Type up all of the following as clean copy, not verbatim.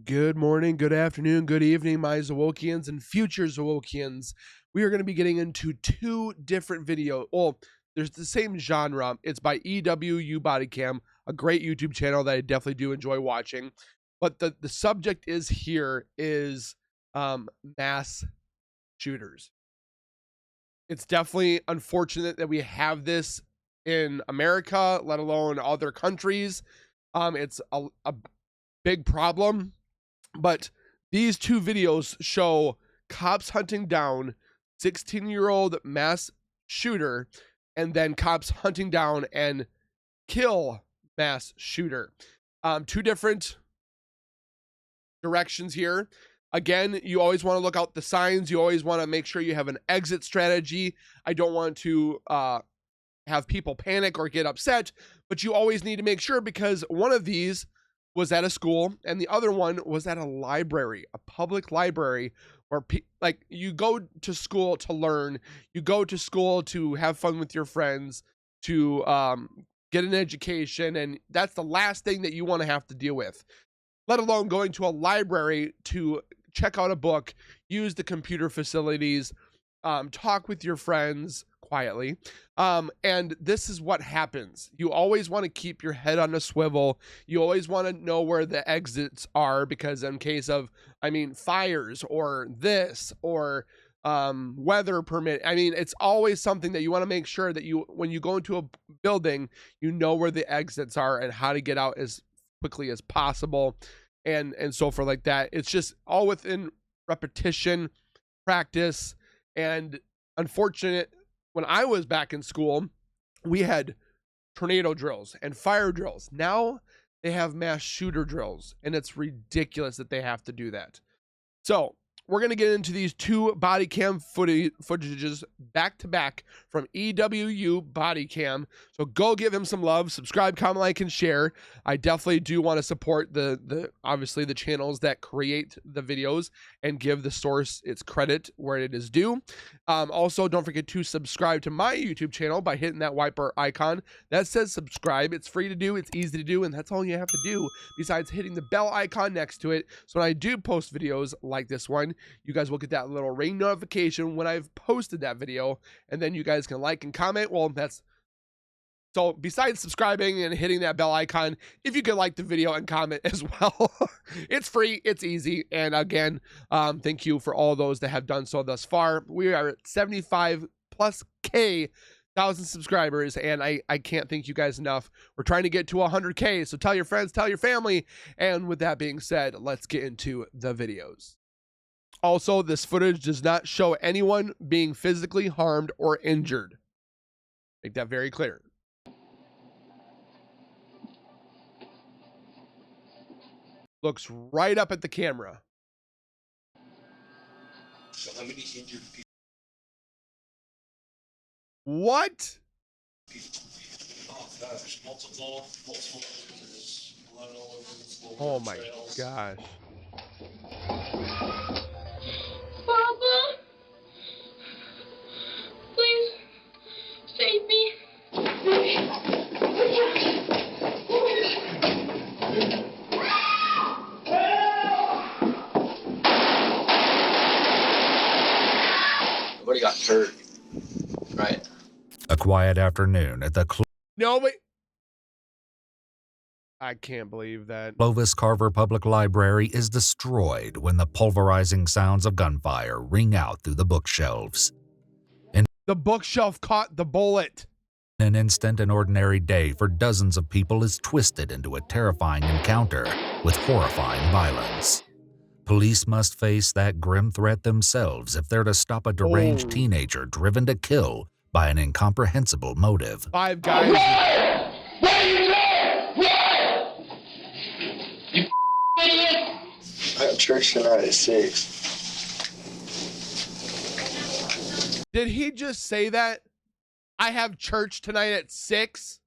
Good morning, good afternoon, good evening, my Zowokians and future Zowokians. We are going to be getting into two different videos. Well, there's the same genre. It's by EWU Bodycam, a great YouTube channel that I definitely do enjoy watching. But the subject is mass shooters. It's definitely unfortunate that we have this in America, let alone other countries. It's a big problem. But these two videos show cops hunting down 16-year-old mass shooter and then cops hunting down and kill mass shooter. Two different directions here. Again, you always want to look out the signs. You always want to make sure you have an exit strategy. I don't want to have people panic or get upset, but you always need to make sure, because one of these was at a school and the other one was at a library, a public library, where like you go to school to learn, you go to school to have fun with your friends, to get an education, and that's the last thing that you want to have to deal with, let alone going to a library to check out a book, use the computer facilities, talk with your friends quietly. And this is what happens. You always want to keep your head on a swivel. You always want to know where the exits are, because in case of, fires or this or weather permit, it's always something that you want to make sure that when you go into a building, you know where the exits are and how to get out as quickly as possible, and so forth like that. It's just all within repetition, practice, and unfortunate. When I was back in school, we had tornado drills and fire drills. Now they have mass shooter drills, and it's ridiculous that they have to do that. So we're going to get into these two body cam footages back to back from EWU Bodycam. So go give him some love, subscribe, comment, like, and share. I definitely do want to support obviously the channels that create the videos and give the source its credit where it is due. Also, don't forget to subscribe to my YouTube channel by hitting that white bar icon that says subscribe. It's free to do, it's easy to do, and that's all you have to do besides hitting the bell icon next to it. So when I do post videos like this one, you guys will get that little ring notification when I've posted that video, and then you guys can like and comment. Well, so besides subscribing and hitting that bell icon, if you could like the video and comment as well. It's free, it's easy, and again, thank you for all those that have done so thus far. We are at 75 plus thousand subscribers, and I can't thank you guys enough. We're trying to get to 100K, so tell your friends, tell your family, and with that being said, let's get into the videos. Also, this footage does not show anyone being physically harmed or injured. Make that very clear. Looks right up at the camera. So how many injured people? What? Oh gosh, multiple. There's blood all over the floor. Oh my trails. gosh. Papa, please save me. Nobody got hurt, right? A quiet afternoon at the No, but I can't believe that. Clovis Carver Public Library is destroyed when the pulverizing sounds of gunfire ring out through the bookshelves. The bookshelf caught the bullet. In an instant, an ordinary day for dozens of people is twisted into a terrifying encounter with horrifying violence. Police must face that grim threat themselves if they're to stop a deranged teenager driven to kill by an incomprehensible motive. 5 guys. What are you doing? What? You idiot! I have church tonight at 6. Did he just say that? I have church tonight at 6?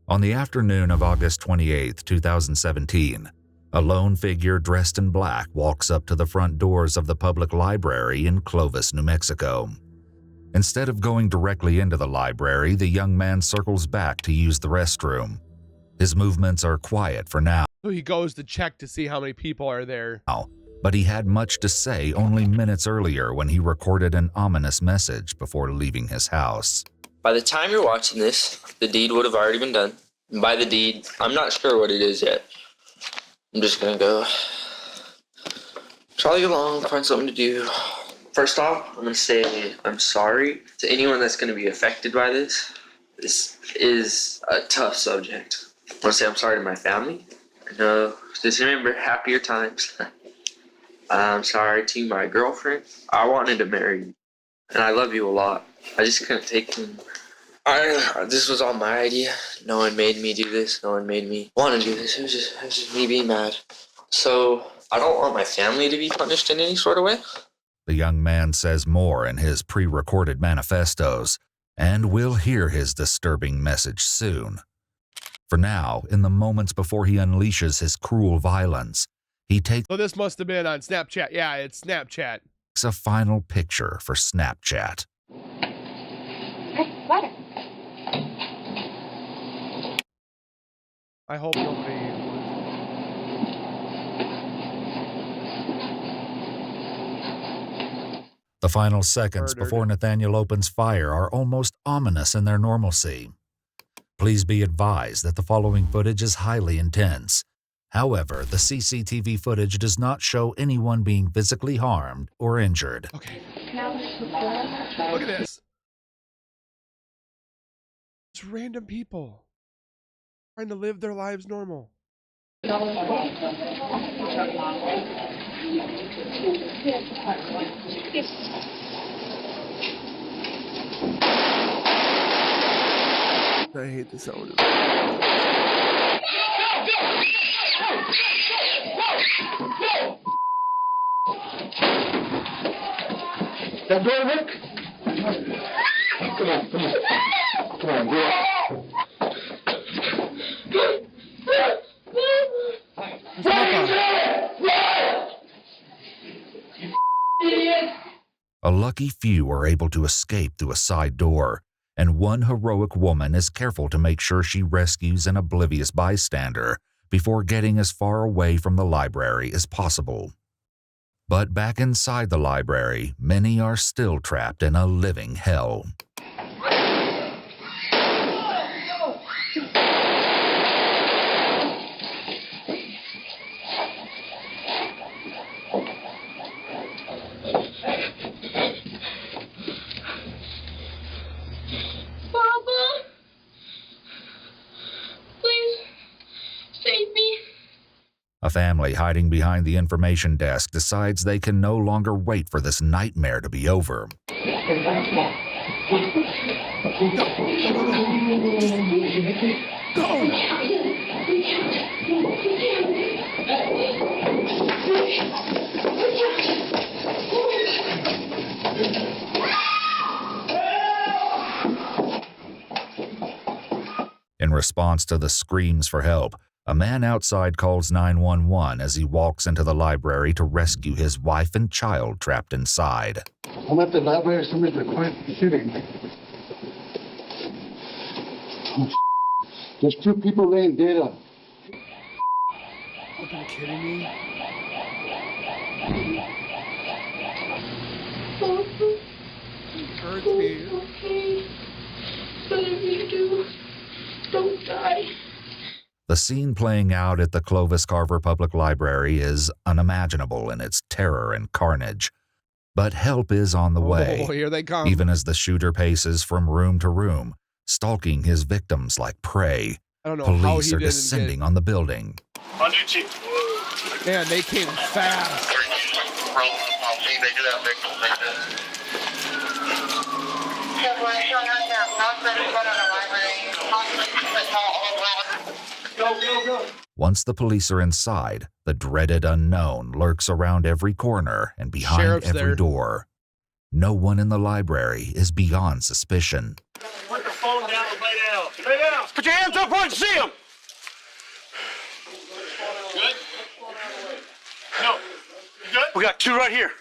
On the afternoon of August 28, 2017, a lone figure dressed in black walks up to the front doors of the public library in Clovis, New Mexico. Instead of going directly into the library, the young man circles back to use the restroom. His movements are quiet for now. So he goes to check to see how many people are there. But he had much to say only minutes earlier when he recorded an ominous message before leaving his house. By the time you're watching this, the deed would have already been done. And by the deed, I'm not sure what it is yet. I'm just gonna go trolley along, find something to do. First off, I'm gonna say I'm sorry to anyone that's gonna be affected by this. This is a tough subject. I wanna say I'm sorry to my family. Just remember, happier times. I'm sorry to my girlfriend. I wanted to marry you, and I love you a lot. I just couldn't take him. This was all my idea. No one made me do this. No one made me want to do this. It was just me being mad. So I don't want my family to be punished in any sort of way. The young man says more in his pre-recorded manifestos, and we'll hear his disturbing message soon. For now, in the moments before he unleashes his cruel violence, he takes So this must have been on Snapchat. Yeah, it's Snapchat. a final picture for Snapchat. I hope nobody. The final seconds Murdered. before Nathaniel opens fire are almost ominous in their normalcy. Please be advised that the following footage is highly intense. However, the CCTV footage does not show anyone being physically harmed or injured. Okay. Look at this. It's random people trying to live their lives normal. I hate the sound of it. That door, Rick? Come on, come on. Come on, go up. A lucky few are able to escape through a side door, and one heroic woman is careful to make sure she rescues an oblivious bystander before getting as far away from the library as possible. But back inside the library, many are still trapped in a living hell. Papa, please save me. A family hiding behind the information desk decides they can no longer wait for this nightmare to be over. In response to the screams for help, a man outside calls 911 as he walks into the library to rescue his wife and child trapped inside. I'm at the library. Somebody's reporting shooting. Oh, there's 2 people laying dead up. Are you kidding me? Papa, It hurts me. okay. Whatever you do, don't die. The scene playing out at the Clovis Carver Public Library is unimaginable in its terror and carnage. But help is on the way, Oh, here they come. even as the shooter paces from room to room, stalking his victims like prey. I don't know how Police he are didn't descending on the building. get. Man, they came fast. Once the police are inside, the dreaded unknown lurks around every corner and behind Sheriff's every there. door. No one in the library is beyond suspicion. Put the phone down and lay down. Lay down. Put your hands up where I can see them. Good? No. You good? We got 2 right here.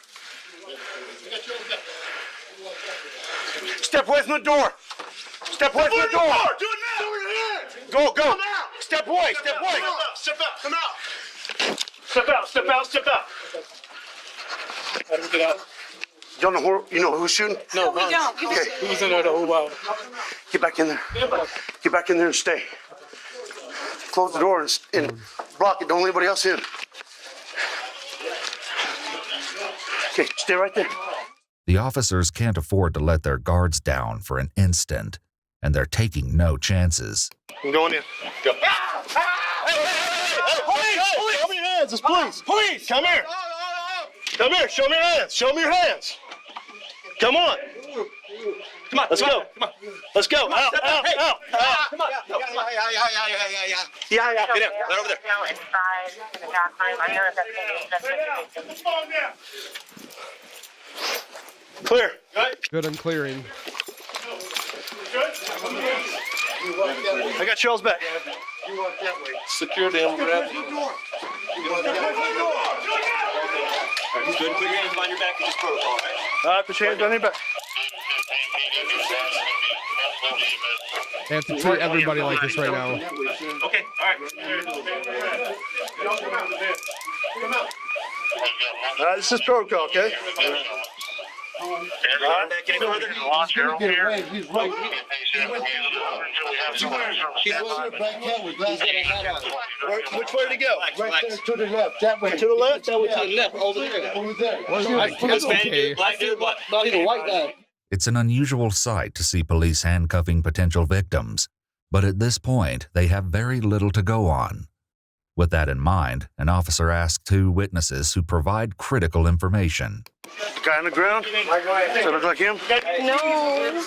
Step away from the door. Step away from the door. Do it now. Go. Step Step away. Step away. Step out. Come out. Step out. Step out. Step out. Let him get out. You don't know who, you know who's shooting? No, we don't. Okay. He was in there the whole while. Get back in there. Get back in there and stay. Close the door and block it. Don't let anybody else in. Okay, stay right there. The officers can't afford to let their guards down for an instant, and they're taking no chances. I'm going in. Go. Police! Show me your hands. It's police. Police! Come here. Come here. Show me your hands. Show me your hands. Come on. Come on. Let's go. Come on. Let's go. Out. Out. Out. Come on. Yeah. Get in. Right over there. Clear. Good on clearing. I got Charles back. Secure them. Grab. He's good. Put your hands behind your back and just protocol, right? All right, put your hands behind your back. They have to treat everybody like this right now. Okay, all right. All right, this is protocol, okay? All right, get him further. He's right. Which way did he go? Right there to the left. That way. To the left? That way to the left. Over there. Over there. My kid's okay. Black dude, what? No, he's a white guy. It's an unusual sight to see police handcuffing potential victims, but at this point, they have very little to go on. With that in mind, an officer asked two witnesses who provide critical information. The guy on the ground? Does that look like him? No.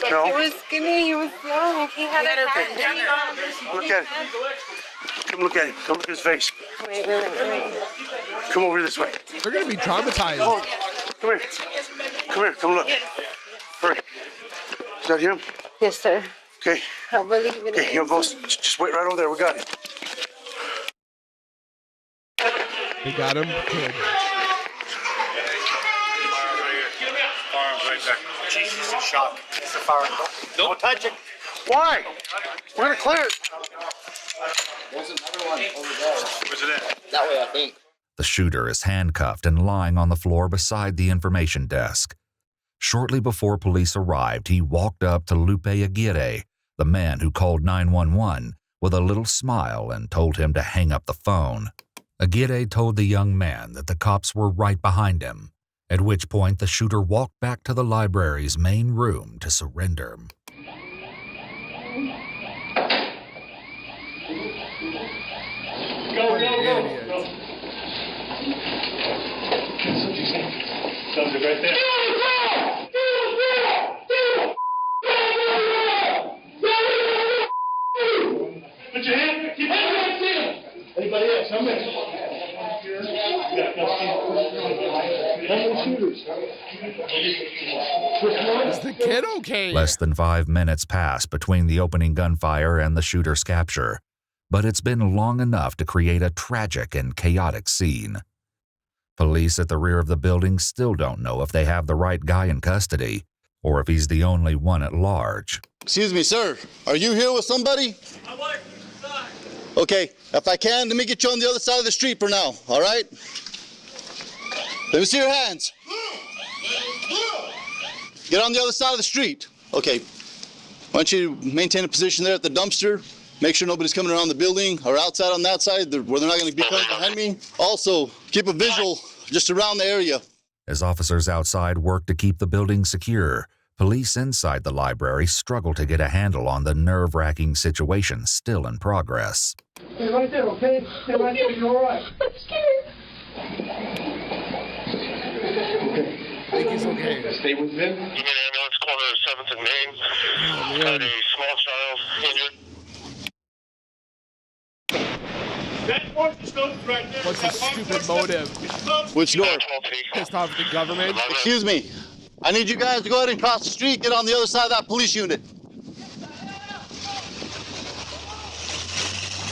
No? He was skinny, he was young, he had a hat. Look at him. Come look at him. Come look at his face. Wait. Come over this way. They're going to be traumatized. Come here. Come here. Come look. Hurry. Is that him? Yes, sir. Okay. I believe it Okay, you both just wait right over there. We got it. They got him. Good. Jesus, in shock. It's a fire. Don't touch it. Why? We're gonna clear it. There's another one over there. Where's it at? That way, I think. The shooter is handcuffed and lying on the floor beside the information desk. Shortly before police arrived, he walked up to Lupe Aguirre, the man who called 911, with a little smile and told him to hang up the phone. Aguirre told the young man that the cops were right behind him, at which point the shooter walked back to the library's main room to surrender. Go. Something right there. Put your hand. Keep your hands in. Anybody else? How many? Is the kid okay? Less than 5 minutes pass between the opening gunfire and the shooter's capture, but it's been long enough to create a tragic and chaotic scene. Police at the rear of the building still don't know if they have the right guy in custody, or if he's the only one at large. Excuse me, sir. Are you here with somebody? My wife. Okay, if I can, let me get you on the other side of the street for now, all right? Let me see your hands. Get on the other side of the street. Okay. Why don't you maintain a position there at the dumpster? Make sure nobody's coming around the building or outside on that side where they're not going to be coming behind me. Also, keep a visual just around the area. As officers outside work to keep the building secure, police inside the library struggle to get a handle on the nerve-wracking situation still in progress. Stay right there, okay? Stay right there. You're all right. I'm scared. I think he's okay. Stay with him. Ambulance corner of 7th and Main. Had a small child injured. What's his stupid motive? Which door? Pissed off the government? Excuse me. I need you guys to go ahead and cross the street, get on the other side of that police unit.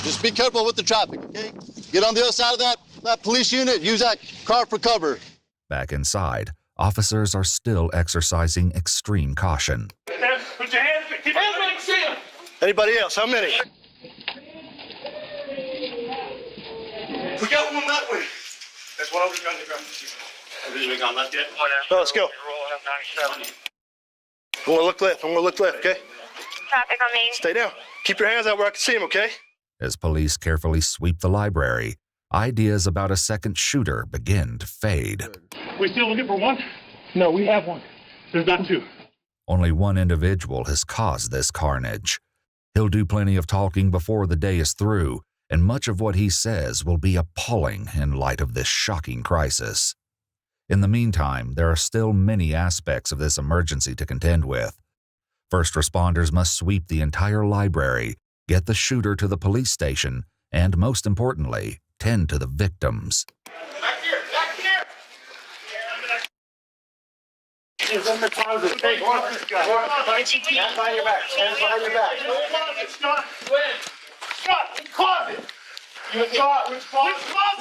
Just be careful with the traffic, okay? Get on the other side of that police unit, use that car for cover. Back inside, officers are still exercising extreme caution. Put your hands. Keep your hands. Anybody else? How many? We got one that way. There's one over on the ground. Have you gone left yet? No, let's go. I'm gonna look left. Okay? Traffic on Main. Stay down. Keep your hands out where I can see them, okay? As police carefully sweep the library, ideas about a second shooter begin to fade. We still looking for one? No, we have one. There's not two. Only one individual has caused this carnage. He'll do plenty of talking before the day is through, and much of what he says will be appalling in light of this shocking crisis. In the meantime, there are still many aspects of this emergency to contend with. First responders must sweep the entire library, get the shooter to the police station, and most importantly, tend to the victims. Back here! He's in the closet. Hey, go on, this guy. Stand behind your back. Scott, in the closet. Which closet,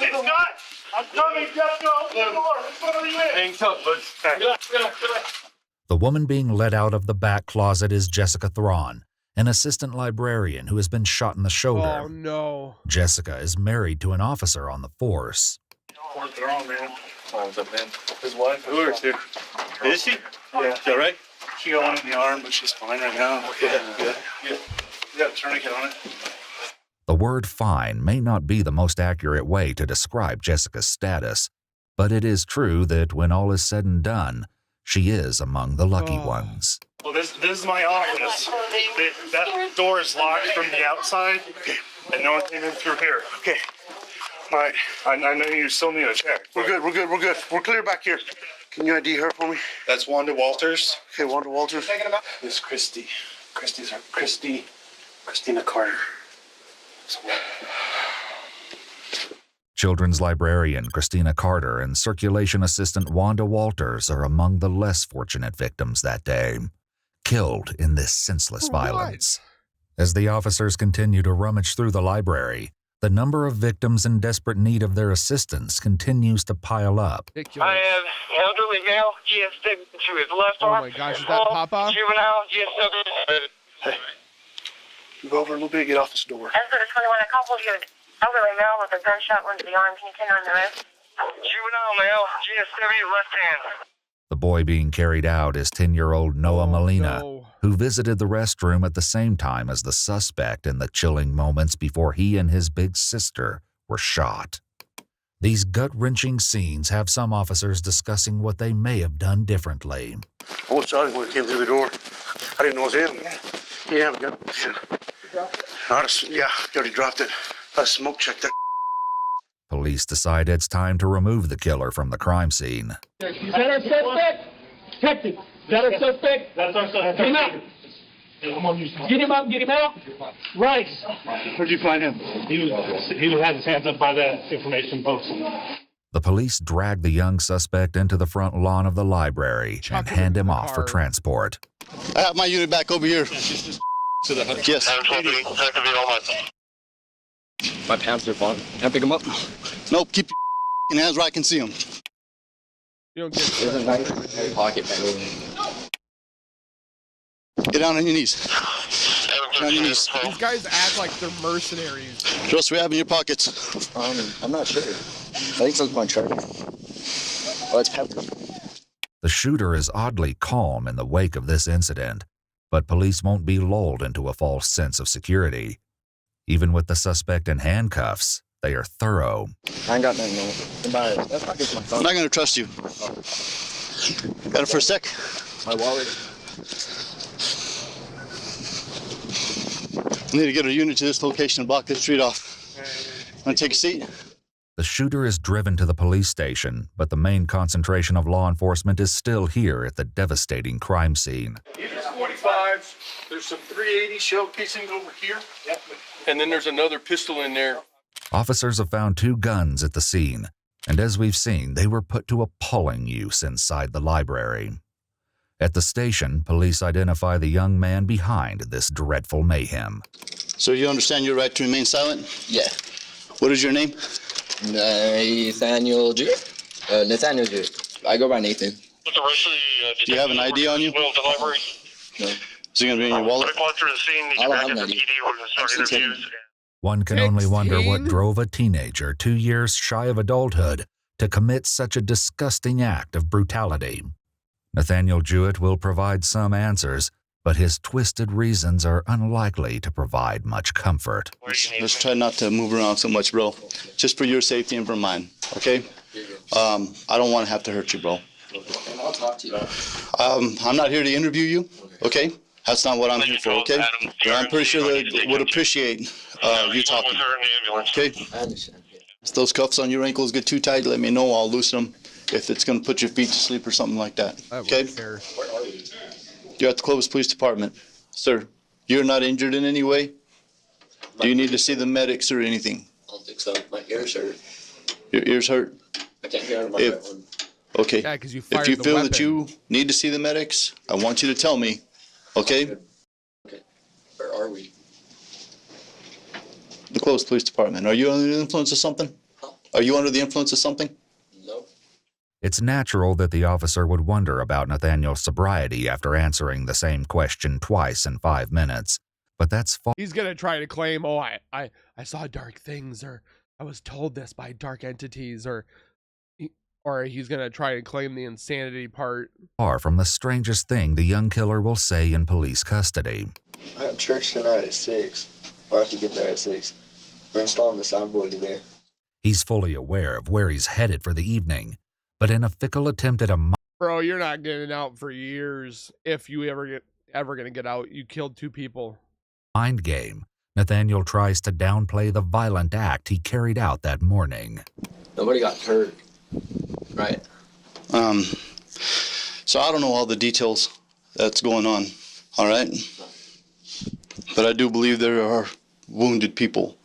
Scott? I'm coming, just go. Which one are you in? Hang tough, bud. The woman being led out of the back closet is Jessica Thrawn, an assistant librarian who has been shot in the shoulder. Oh, no. Jessica is married to an officer on the force. What's wrong, man? What's up, man? His wife? Who is she? Is she? Yeah. Is that right? She got one in the arm, but she's fine right now. Okay. Yeah. You got a tourniquet on it? The word fine may not be the most accurate way to describe Jessica's status, but it is true that when all is said and done, she is among the lucky ones. Well, this is my office. That door is locked from the outside, and no one came in through here. Okay. All right. I know you still need a check. We're good. We're clear back here. Can you ID her for me? That's Wanda Walters. Okay, Wanda Walters. This is Christy. Christina Carter. Children's librarian Christina Carter and circulation assistant Wanda Walters are among the less fortunate victims that day, killed in this senseless violence. As the officers continue to rummage through the library, the number of victims in desperate need of their assistance continues to pile up. Ridiculous. I have elderly male, GSW to his left Oh arm. my gosh, is that Papa? Juvenile, GSW. Hey. Move over a little bit, get off this door. As for the 21, a couple of you elderly male with a gunshot wound to the arm. Can you tend on the rest? Juvenile male, GSW left hand. The boy being carried out is 10-year-old Noah Molina, no. who visited the restroom at the same time as the suspect in the chilling moments before he and his big sister were shot. These gut-wrenching scenes have some officers discussing what they may have done differently. I was shot when it came through the door. I didn't know it was him. Yeah, we got it. Yeah, he already dropped it. I smoke checked that. Police decide it's time to remove the killer from the crime scene. Is that our suspect? Detective, is that our suspect? That's our suspect. Get him out. Get him out. Right. Where'd you find him? He had his hands up by the information post. The police drag the young suspect into the front lawn of the library and hand him off for transport. I have my unit back over here. To the Yes. My pants are falling. Can I pick them up? Nope, keep your hands where I can see them. You don't get There's a knife in my pocket. Get down on your knees. Get on your knees. These guys act like they're mercenaries. What else we have in your pockets? I'm not sure. I think it's my charger. Oh, it's pepper. The shooter is oddly calm in the wake of this incident, but police won't be lulled into a false sense of security. Even with the suspect in handcuffs, they are thorough. I ain't got nothing on it. That's my phone. I'm not going to trust you. Got it for a sec? My wallet. I need to get a unit to this location and block this street off. Want to take a seat? The shooter is driven to the police station, but the main concentration of law enforcement is still here at the devastating crime scene. Here's 45. There's some 380 shell casing over here. Yep. And then there's another pistol in there. Officers have found 2 guns at the scene, and as we've seen, they were put to appalling use inside the library. At the station, police identify the young man behind this dreadful mayhem. So you understand your right to remain silent? Yeah. What is your name? Nathaniel Jouett. Nathaniel Jouett. I go by Nathan. Do you have an ID on you? No. Is it going to be in your wallet? I don't have an ID. One can only wonder what 16? drove a teenager 2 years shy of adulthood to commit such a disgusting act of brutality. Nathaniel Jouett will provide some answers, but his twisted reasons are unlikely to provide much comfort. Let's try not to move around so much, bro. Just for your safety and for mine, okay? I don't want to have to hurt you, bro. And I'll talk to you. I'm not here to interview you, okay? That's not what I'm here for, okay? But I'm pretty sure they would appreciate you talking, okay? I understand. If those cuffs on your ankles get too tight, let me know. I'll loosen them if it's going to put your feet to sleep or something like that, okay? You're at the Clovis Police Department. Sir, you're not injured in any way? Do you need to see the medics or anything? I don't think so. My ears hurt. Your ears hurt? I can't hear out of my right one. Okay. Yeah, because you If fired you the feel weapon. that you need to see the medics, I want you to tell me, okay? Okay. Where are we? The Clovis Police Department. Are you under the influence of something? Are you under the influence of something? No. It's natural that the officer would wonder about Nathaniel's sobriety after answering the same question twice in 5 minutes. But that's false. He's gonna try to claim, oh, I saw dark things, or I was told this by dark entities, or he's gonna try to claim the insanity part. Far from the strangest thing the young killer will say in police custody. I have church tonight at 6. Or I have to get there at 6. We're installing the soundboard today. He's fully aware of where he's headed for the evening, but in a fickle attempt at a Bro, you're not getting out for years. If you ever gonna get out, you killed 2 people. mind game, Nathaniel tries to downplay the violent act he carried out that morning. Nobody got hurt, right? So I don't know all the details that's going on, all right? But I do believe there are wounded people.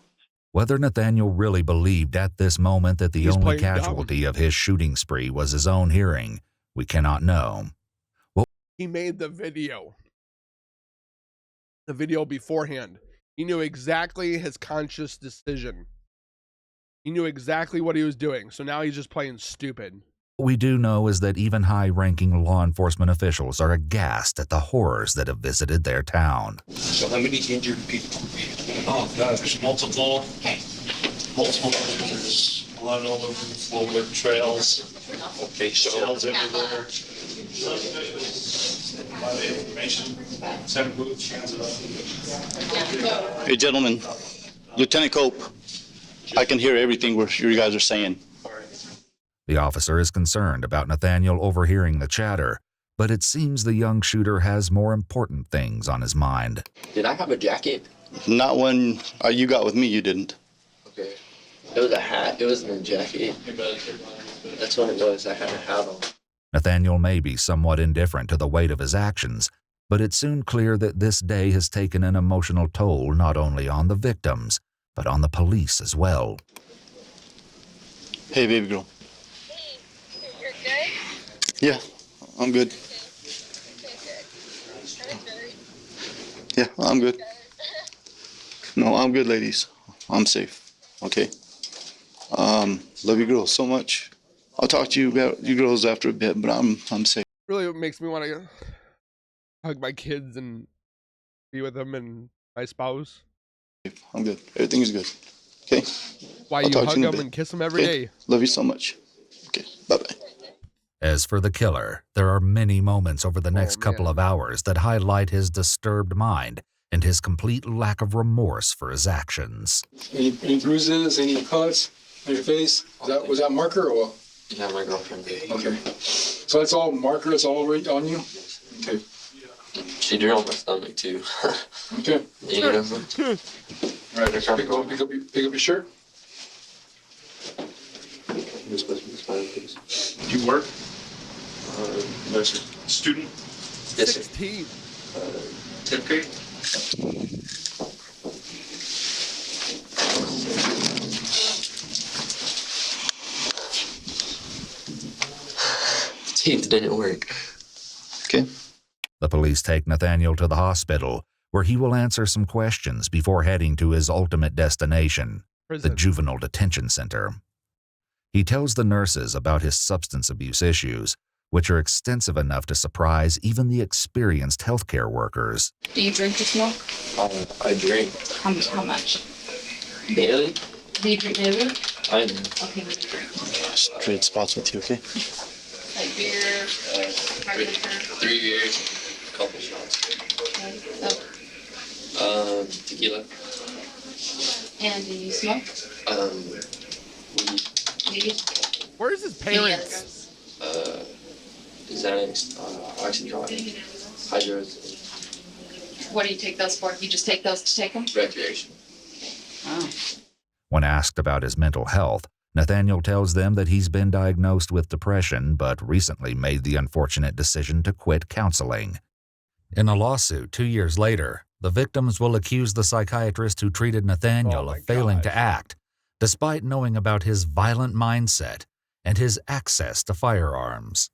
Whether Nathaniel really believed at this moment that the He's only playing dumb. casualty of his shooting spree was his own hearing, we cannot know. He made the video beforehand. He knew exactly his conscious decision. He knew exactly what he was doing. So now he's just playing stupid. What we do know is that even high-ranking law enforcement officials are aghast at the horrors that have visited their town. So how many injured people? Oh gosh, multiple. There's blood all over the floor, trails. Okay, shells everywhere. A lot of information. Center booth. Hey, gentlemen, Lieutenant Cope, I can hear everything you guys are saying. The officer is concerned about Nathaniel overhearing the chatter, but it seems the young shooter has more important things on his mind. Did I have a jacket? Not when you got with me, you didn't. Okay. It was a hat. It wasn't a jacket. That's what it was. I had a hat on. Nathaniel may be somewhat indifferent to the weight of his actions, but it's soon clear that this day has taken an emotional toll not only on the victims, but on the police as well. Hey, baby girl. Hey, you're good? Yeah, I'm good. Yeah, I'm good. No, I'm good, ladies. I'm safe. Okay. Love you girls so much. I'll talk to you about you girls after a bit, but I'm safe. Really makes me want to hug my kids and be with them and my spouse. I'm good. Everything's good. Okay. Why I'll you talk to hug you in a them bit. and kiss them every Okay? day? Love you so much. Okay. Bye-bye. As for the killer, there are many moments over the next couple of hours that highlight his disturbed mind and his complete lack of remorse for his actions. Any bruises, any cuts on your face? Was that marker or what? Yeah, my girlfriend did. Okay. So that's all marker, it's all right on you? Okay. She drilled my stomach too. Okay. You know what? All right, pick up your shirt. You're supposed to be smiling, please. You work? No, sir. Student? Yes, sir. 16. 10th grade? Teeth didn't work. Okay. The police take Nathaniel to the hospital, where he will answer some questions before heading to his ultimate destination, the Prison. juvenile detention center. He tells the nurses about his substance abuse issues, which are extensive enough to surprise even the experienced healthcare workers. Do you drink or smoke? I drink. How much? Daily? Do you drink daily? I do. Okay. Just trade spots with you, okay? Like beer, hard liquor. 3 beers, a couple shots. Tequila. And do you smoke? Weed. Where's his parents? Xanax, Oxycontin, Hydros. What do you take those for? You just take those to take them? Recreation. Oh. When asked about his mental health, Nathaniel tells them that he's been diagnosed with depression but recently made the unfortunate decision to quit counseling. In a lawsuit 2 years later, the victims will accuse the psychiatrist who treated Nathaniel of failing to act, despite knowing about his violent mindset and his access to firearms.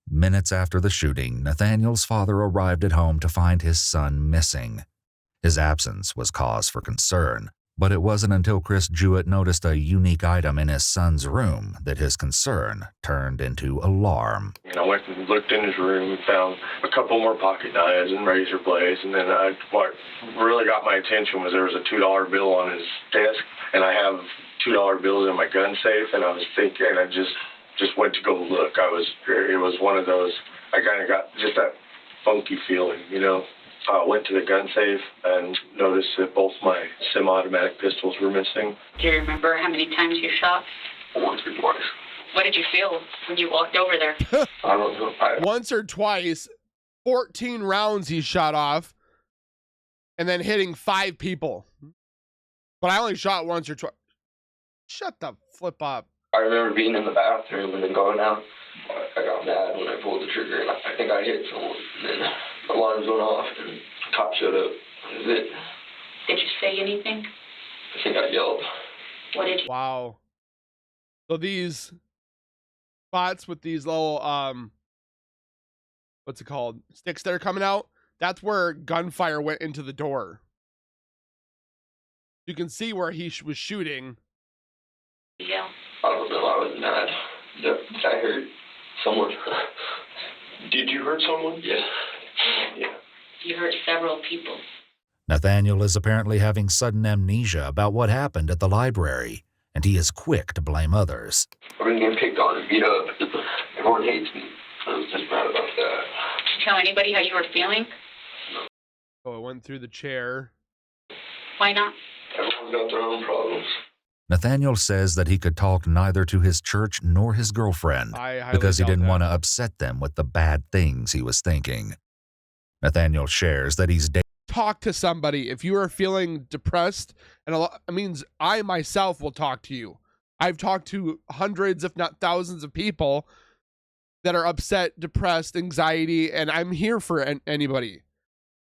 Minutes after the shooting, Nathaniel's father arrived at home to find his son missing. His absence was cause for concern, but it wasn't until Chris Jouett noticed a unique item in his son's room that his concern turned into alarm. And I went and looked in his room and found a couple more pocket knives and razor blades. And then what really got my attention was there was a $2 bill on his desk, and I have $2 bills in my gun safe. And I was thinking, I just went to go look. It was one of those, I kind of got just that funky feeling, you know. I went to the gun safe and noticed that both my semi-automatic pistols were missing. Do you remember how many times you shot? Once or twice. What did you feel when you walked over there? I don't know. Once or twice, 14 rounds he shot off, and then hitting 5 people. But I only shot once or twice. Shut the flip up. I remember being in the bathroom and then going out. I got mad when I pulled the trigger, and I think I hit someone. And then alarms went off, and the cop showed up. That was it. Did you say anything? I think I yelled. What did you? Wow. So these spots with these little what's it called? Sticks that are coming out. That's where gunfire went into the door. You can see where he was shooting. Yeah. I don't know. I was mad. I heard someone. Did you hurt someone? Yeah. Yeah. You hurt several people. Nathaniel is apparently having sudden amnesia about what happened at the library, and he is quick to blame others. I've been getting picked on and beat up. Everyone hates me. I was just mad about that. Did you tell anybody how you were feeling? Oh, it went through the chair. Why not? Everyone's got their own problems. Nathaniel says that he could talk neither to his church nor his girlfriend because he didn't want to upset them with the bad things he was thinking. Nathaniel shares that he's talk to somebody if you are feeling depressed, and it means I myself will talk to you. I've talked to hundreds, if not thousands, of people that are upset, depressed, anxiety, and I'm here for anybody.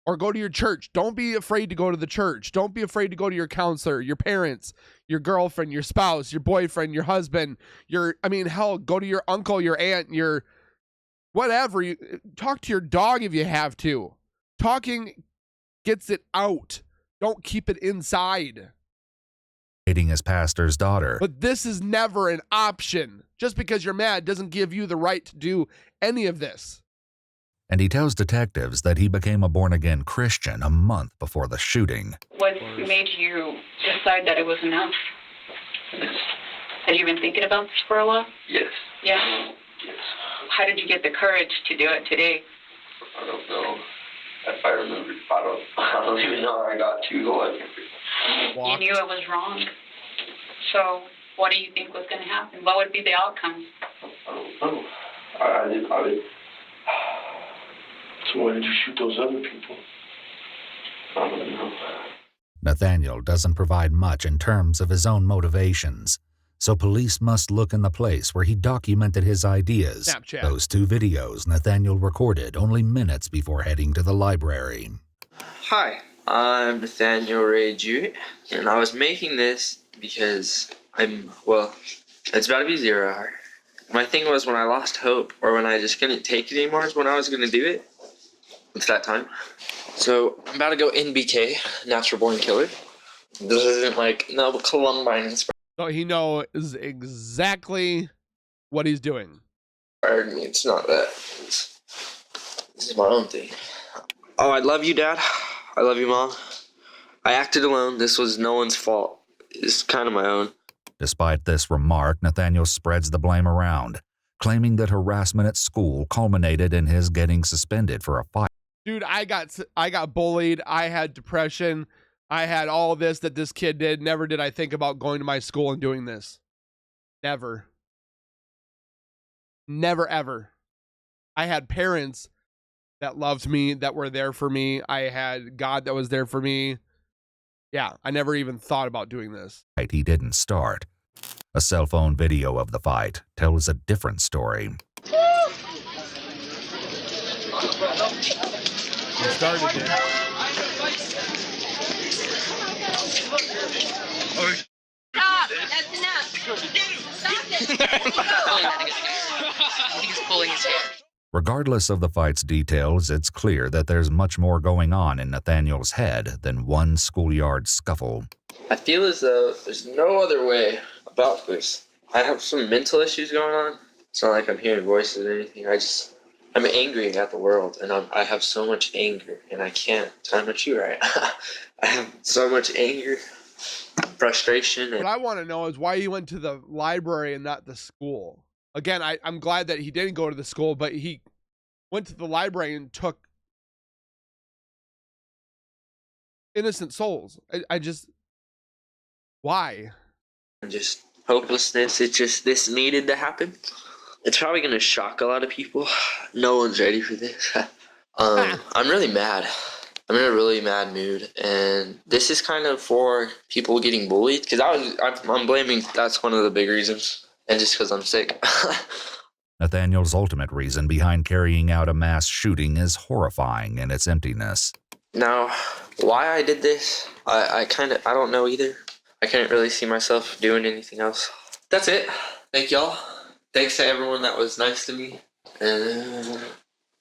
Or go to your church. Don't be afraid to go to the church. Don't be afraid to go to your counselor, your parents, your girlfriend, your spouse, your boyfriend, your husband, hell, go to your uncle, your aunt, your whatever. Talk to your dog if you have to. Talking gets it out. Don't keep it inside. dating his pastor's daughter. But this is never an option. Just because you're mad doesn't give you the right to do any of this. And he tells detectives that he became a born-again Christian a month before the shooting. What made you decide that it was enough? Had you been thinking about this for a while? Yes. Yeah? Yes. How did you get the courage to do it today? I don't know. If I remember, I don't even know how I got to go. You knew it was wrong. So what do you think was going to happen? What would be the outcome? I don't know. I So why did you shoot those other people? I don't know. Nathaniel doesn't provide much in terms of his own motivations, so police must look in the place where he documented his ideas. Snapchat. Those 2 videos Nathaniel recorded only minutes before heading to the library. Hi, I'm Nathaniel Ray Jouett, and I was making this because it's about to be 0 hour. My thing was when I lost hope, or when I just couldn't take it anymore, is when I was going to do it. It's that time. So I'm about to go NBK, Natural Born Killer. This isn't like no Columbine inspired. So he knows exactly what he's doing. Me. It's not that. This is my own thing. Oh, I love you, Dad. I love you, Mom. I acted alone. This was no one's fault. is kind of my own. Despite this remark, Nathaniel spreads the blame around, claiming that harassment at school culminated in his getting suspended for a fight. Dude, I got bullied. I had depression. I had all this that this kid did. Never did I think about going to my school and doing this. Never. Never, ever. I had parents that loved me, that were there for me. I had God that was there for me. Yeah, I never even thought about doing this. He didn't start. A cell phone video of the fight tells a different story. He started it. Stop! That's enough. Stop it. He's pulling his hair. Regardless of the fight's details, it's clear that there's much more going on in Nathaniel's head than one schoolyard scuffle. I feel as though there's no other way about this. I have some mental issues going on. It's not like I'm hearing voices or anything. I'm angry at the world, and I have so much anger, and I can't time what you right. I have so much anger, frustration. What I want to know is why he went to the library and not the school. Again, I'm glad that he didn't go to the school, but he went to the library and took innocent souls. I just, why? Just hopelessness. This needed to happen. It's probably going to shock a lot of people. No one's ready for this. I'm really mad. I'm in a really mad mood, and this is kind of for people getting bullied, because I'm blaming, that's one of the big reasons, and just because I'm sick. Nathaniel's ultimate reason behind carrying out a mass shooting is horrifying in its emptiness. Now, why I did this, I don't know either. I couldn't really see myself doing anything else. That's it. Thank y'all. Thanks to everyone that was nice to me. And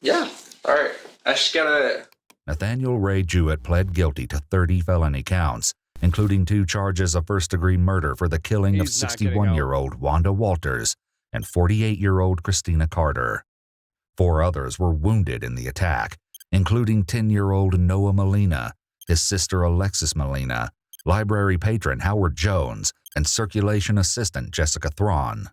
yeah, all right. I just gotta... Nathaniel Ray Jouett pled guilty to 30 felony counts, including 2 charges of first-degree murder for the killing of 61-year-old Wanda Walters and 48-year-old Christina Carter. 4 others were wounded in the attack, including 10-year-old Noah Molina, his sister Alexis Molina, library patron Howard Jones, and circulation assistant Jessica Thrawn.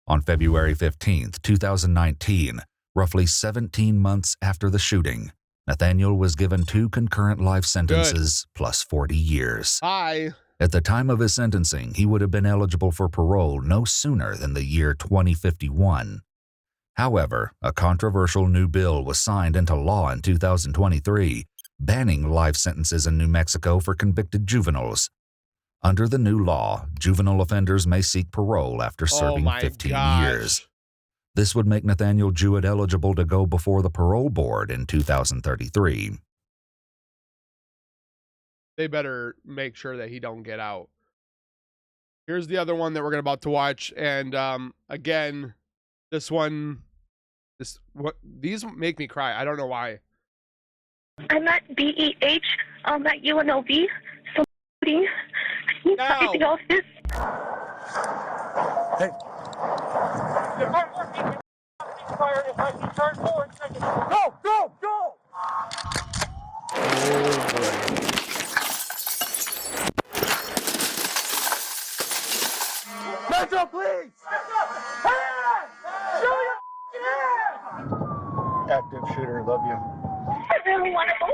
On February 15, 2019, roughly 17 months after the shooting, Nathaniel was given 2 concurrent life sentences plus 40 years. Hi. At the time of his sentencing, he would have been eligible for parole no sooner than the year 2051. However, a controversial new bill was signed into law in 2023, banning life sentences in New Mexico for convicted juveniles. Under the new law, juvenile offenders may seek parole after serving 15 years. This would make Nathaniel Jouett eligible to go before the parole board in 2033. They better make sure that he don't get out. Here's the other one that we're about to watch, and again, these make me cry. I don't know why. I'm at BEH at UNLV. So everything else is. Hey. Go, go, go! Metro, please! Hands! Show your hands! Active shooter, love you. I really want to go.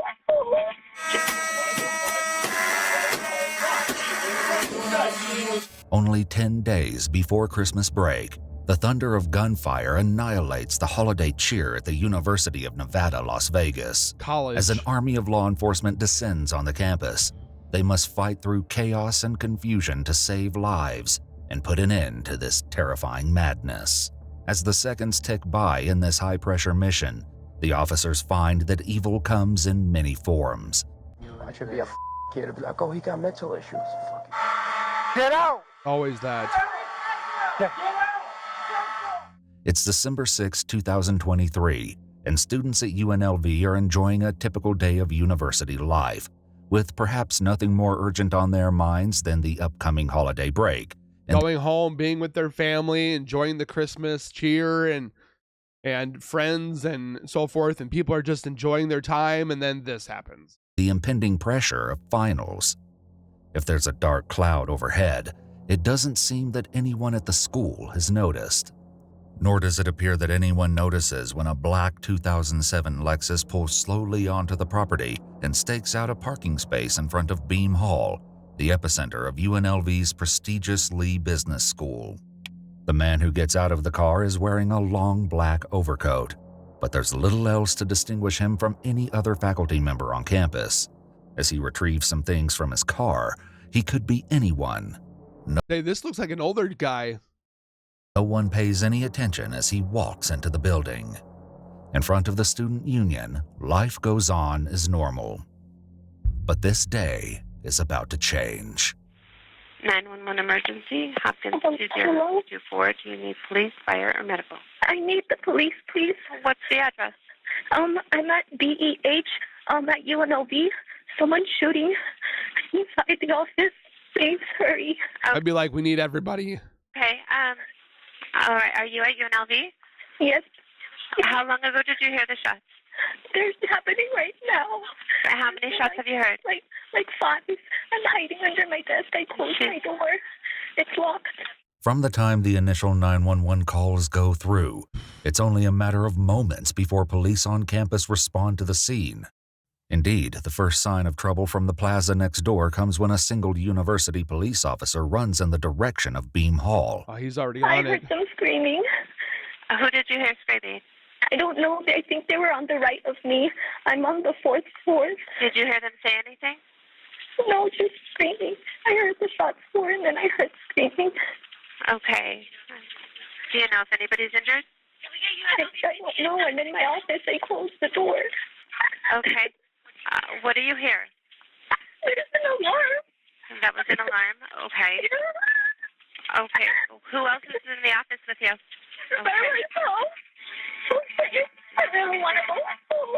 Only 10 days before Christmas break, the thunder of gunfire annihilates the holiday cheer at the University of Nevada, Las Vegas. College. As an army of law enforcement descends on the campus, they must fight through chaos and confusion to save lives and put an end to this terrifying madness. As the seconds tick by in this high-pressure mission, the officers find that evil comes in many forms. I should be a kid to be like, oh, he got mental issues. Get out! Always that. It's December 6, 2023, and students at UNLV are enjoying a typical day of university life, with perhaps nothing more urgent on their minds than the upcoming holiday break. Going home, being with their family, enjoying the Christmas cheer and friends and so forth, and people are just enjoying their time, and then this happens. The impending pressure of finals. If there's a dark cloud overhead, it doesn't seem that anyone at the school has noticed. Nor does it appear that anyone notices when a black 2007 Lexus pulls slowly onto the property and stakes out a parking space in front of Beam Hall, the epicenter of UNLV's prestigious Lee Business School. The man who gets out of the car is wearing a long black overcoat, but there's little else to distinguish him from any other faculty member on campus. As he retrieves some things from his car, he could be anyone. Hey, this looks like an older guy. No one pays any attention as he walks into the building. In front of the student union, life goes on as normal. But this day is about to change. 911 emergency, Hopkins 2024. Do you need police, fire, or medical? I need the police, please. What's the address? I'm at BEH, at UNLV. Someone's shooting inside the office. Please hurry. I'd be like, we need everybody. Okay, all right, are you at UNLV? Yes. How long ago did you hear the shots? They're happening right now. How many shots have you heard? Like 5. I'm hiding under my desk. I closed my door. It's locked. From the time the initial 911 calls go through, it's only a matter of moments before police on campus respond to the scene. Indeed, the first sign of trouble from the plaza next door comes when a single university police officer runs in the direction of Beam Hall. Oh, he's already on it. I heard them screaming. Who did you hear screaming? I don't know. I think they were on the right of me. I'm on the 4th floor. Did you hear them say anything? No, just screaming. I heard the shots for, and then I heard screaming. Okay. Do you know if anybody's injured? I don't know. I'm in my office. I closed the door. Okay. What do you hear? There's an alarm. That was an alarm? Okay. Okay. Who else is in the office with you? Okay. I really want to go home.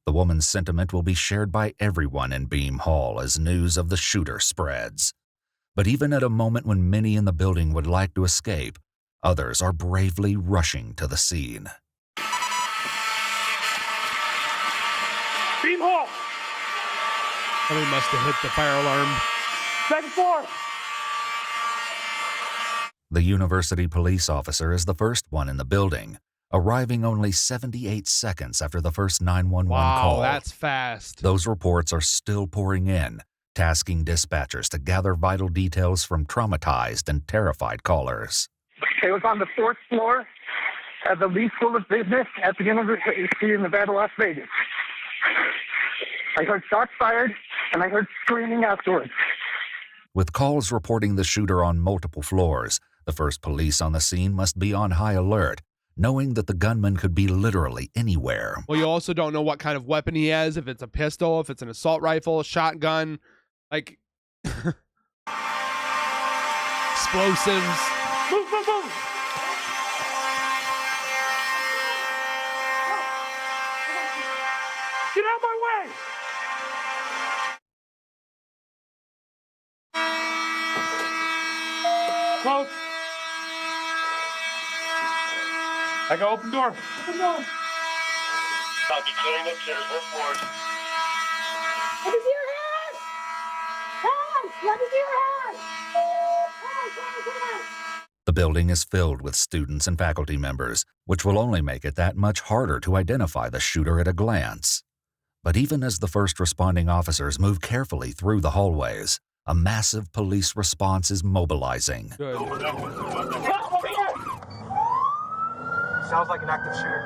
The woman's sentiment will be shared by everyone in Beam Hall as news of the shooter spreads. But even at a moment when many in the building would like to escape, others are bravely rushing to the scene. Beam Hall! Somebody must have hit the fire alarm. Second floor! The university police officer is the first one in the building, arriving only 78 seconds after the first 911 call. Wow, that's fast. Those reports are still pouring in, tasking dispatchers to gather vital details from traumatized and terrified callers. It was on the 4th floor of the Lee School of Business at the University of Nevada, Las Vegas. I heard shots fired, and I heard screaming afterwards. With calls reporting the shooter on multiple floors, the first police on the scene must be on high alert, knowing that the gunman could be literally anywhere. Well, you also don't know what kind of weapon he has, if it's a pistol, if it's an assault rifle, a shotgun, like explosives. Move, move, move! Get out of my way! Close. I got open door. Open door. I'll be clearing upstairs. What floors? Let me see your hand! Hand! Let me see your hand! Hand! The building is filled with students and faculty members, which will only make it that much harder to identify the shooter at a glance. But even as the first responding officers move carefully through the hallways, a massive police response is mobilizing. Good. Sounds like an active shooter.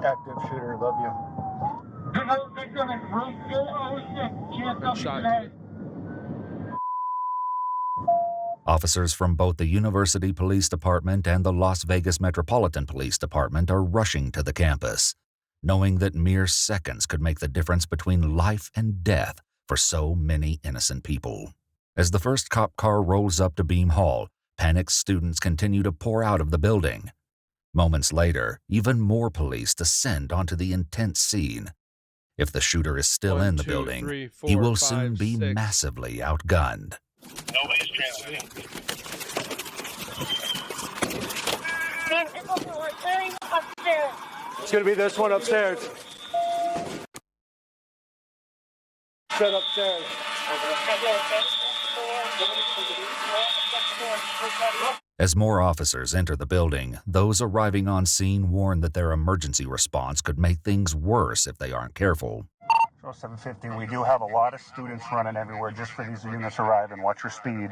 Active shooter, love you. Shot. Officers from both the University Police Department and the Las Vegas Metropolitan Police Department are rushing to the campus, knowing that mere seconds could make the difference between life and death for so many innocent people. As the first cop car rolls up to Beam Hall, panicked students continue to pour out of the building. Moments later, even more police descend onto the intense scene. If the shooter is still in the building, 3, 4, he will 5, soon be 6. massively outgunned. Nobody's transmitting. It's gonna be this one upstairs. set upstairs. As more officers enter the building, those arriving on scene warn that their emergency response could make things worse if they aren't careful. So 750, we do have a lot of students running everywhere just for these units arriving. Watch your speed.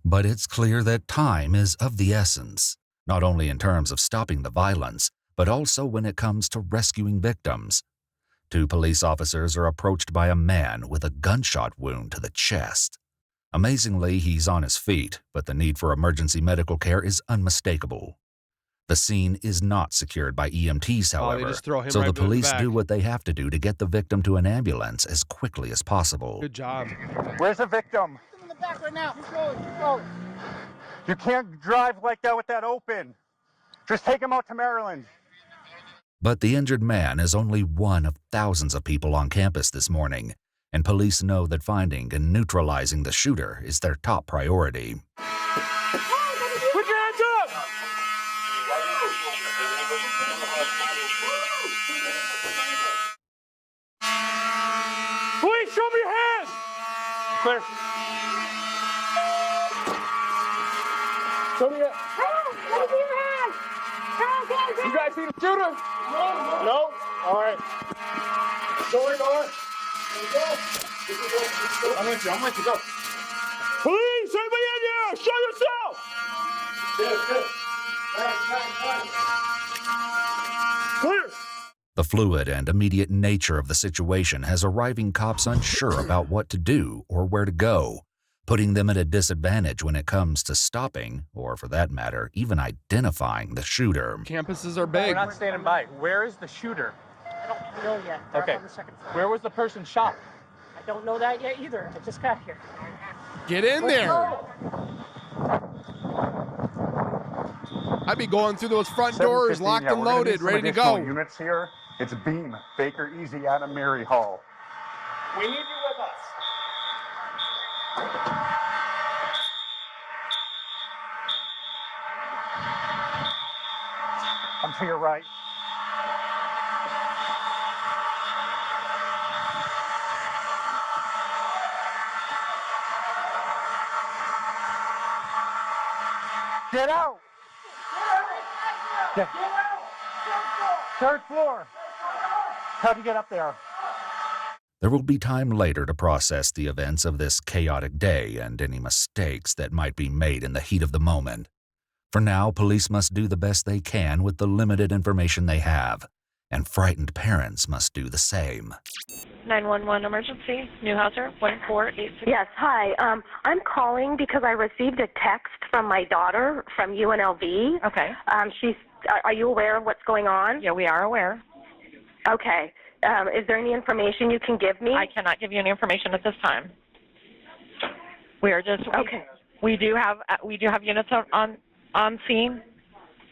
But it's clear that time is of the essence, not only in terms of stopping the violence, but also when it comes to rescuing victims. 2 police officers are approached by a man with a gunshot wound to the chest. Amazingly, he's on his feet, but the need for emergency medical care is unmistakable. The scene is not secured by EMTs, however, just throw him so right the to the police back. do what they have to do to get the victim to an ambulance as quickly as possible. Good job. Where's the victim? In the back right now. Keep going. Keep going. You can't drive like that with that open. Just take him out to Maryland. But the injured man is only one of thousands of people on campus this morning, and police know that finding and neutralizing the shooter is their top priority. Put your hands up! Please show me your hands! Clear. Show me your hands! You guys see the shooter? No? All right. Door. I'm with you, go. Police, everybody in here, show yourself! Good. Clear. The fluid and immediate nature of the situation has arriving cops unsure about what to do or where to go, putting them at a disadvantage when it comes to stopping, or for that matter, even identifying the shooter. Campuses are big. We're not standing by. Where is the shooter? I don't know yet. They're Okay. on the second floor. Where was the person shot? I don't know that yet either. I just got here. Get in Let's there. go. I'd be going through those front doors, 715, locked yeah, and we're gonna need loaded, some ready to additional go. Units here. It's Beam, Baker, Easy, Adam, Mary Hall. We need you with us. I'm to your right. Get out! Get out! Third floor. How'd you get up there? There will be time later to process the events of this chaotic day and any mistakes that might be made in the heat of the moment. For now, police must do the best they can with the limited information they have, and frightened parents must do the same. 911 emergency, Newhouser, 1486. Yes, hi. I'm calling because I received a text from my daughter from UNLV. Okay. Are you aware of what's going on? Yeah, we are aware. Okay. Is there any information you can give me? I cannot give you any information at this time. We are just Okay. We do have units on scene,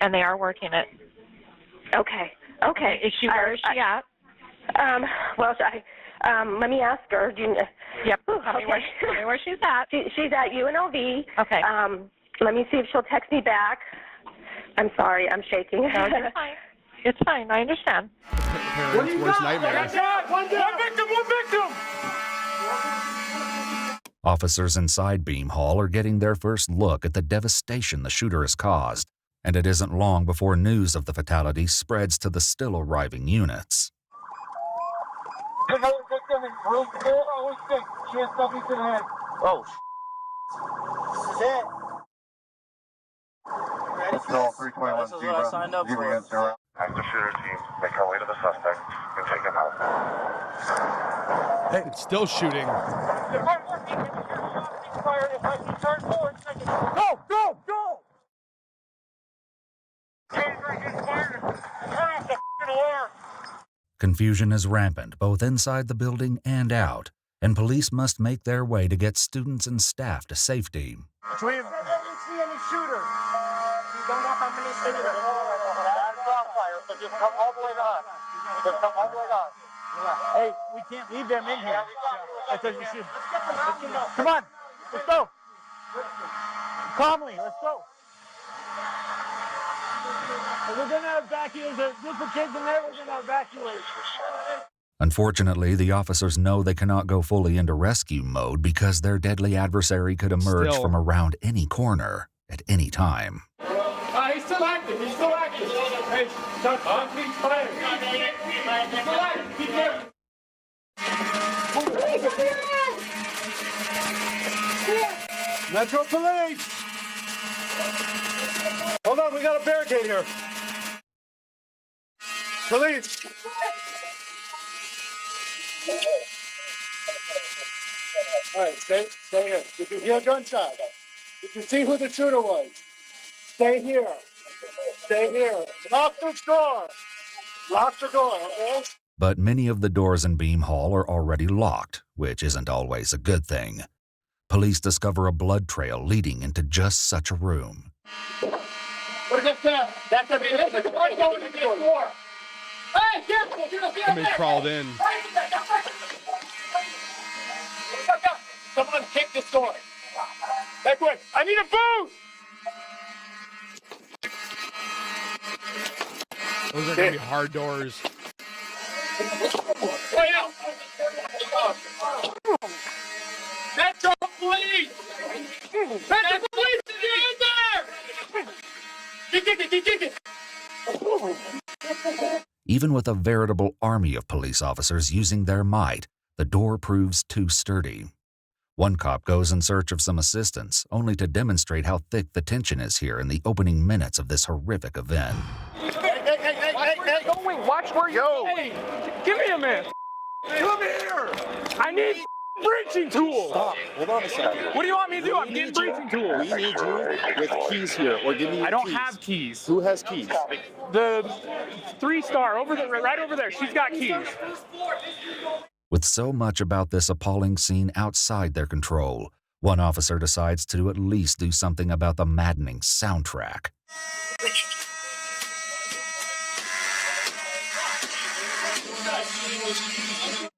and they are working it. Okay. Where is she at? Well, let me ask her. Yep. Tell me where she's at. She's at UNLV. Okay. Let me see if she'll text me back. I'm sorry, I'm shaking. No, you're fine. It's fine. I understand. Parents' worst nightmare. One victim! Officers inside Beam Hall are getting their first look at the devastation the shooter has caused, and it isn't long before news of the fatality spreads to the still arriving units. Another victim in room 406. She has nothing to the head. Oh, This is it. let's go. 321 This is what I signed up for. Have the shooter team make our way to the suspect and take him out. Hey, it's still shooting. If I'm working, if you're fired, if I see turn forward, go! Taser gets fired. Turn off the f***ing alarm. Confusion is rampant both inside the building and out, and police must make their way to get students and staff to safety. I didn't see any shooter. You don't know how many shooters there are. That's crossfire, so just come all the way to us. Just come all the way to us. Hey, we can't leave them in here. Let's get them out. Come on, let's go. Calmly, let's go. We're going to evacuate. There's a group of kids in there. We're going to evacuate. Unfortunately, the officers know they cannot go fully into rescue mode because their deadly adversary could emerge from around any corner at any time. He's still active. He's still active. Hey, Chuck, please fire. He's still active. Keep careful. Metro Police! Hold on, we got a barricade here. Police! All right, stay here. Did you hear a gunshot? Did you see who the shooter was? Stay here. Stay here. Lock this door. Lock the door, okay? But many of the doors in Beam Hall are already locked, which isn't always a good thing. Police discover a blood trail leading into just such a room. What is that? That's a bit. Going to the door. Hey, careful! Somebody crawled in. Someone kick this door. Hey, quick! I need a boot! Those are gonna be hard doors. Wait out! Metro Police! Metro Police, get in there! Kick it! Even with a veritable army of police officers using their might, the door proves too sturdy. One cop goes in search of some assistance, only to demonstrate how thick the tension is here in the opening minutes of this horrific event. Hey, going, watch where you go. Hey, give me a minute. Come here. I need breaching tools. Stop. Hold on a second. What do you want me to do? I'm getting breaching tools. We need you with keys here, or give me your I don't keys. have keys. Who has keys? The 3-star over there, right over there. She's got keys. With so much about this appalling scene outside their control, one officer decides to at least do something about the maddening soundtrack.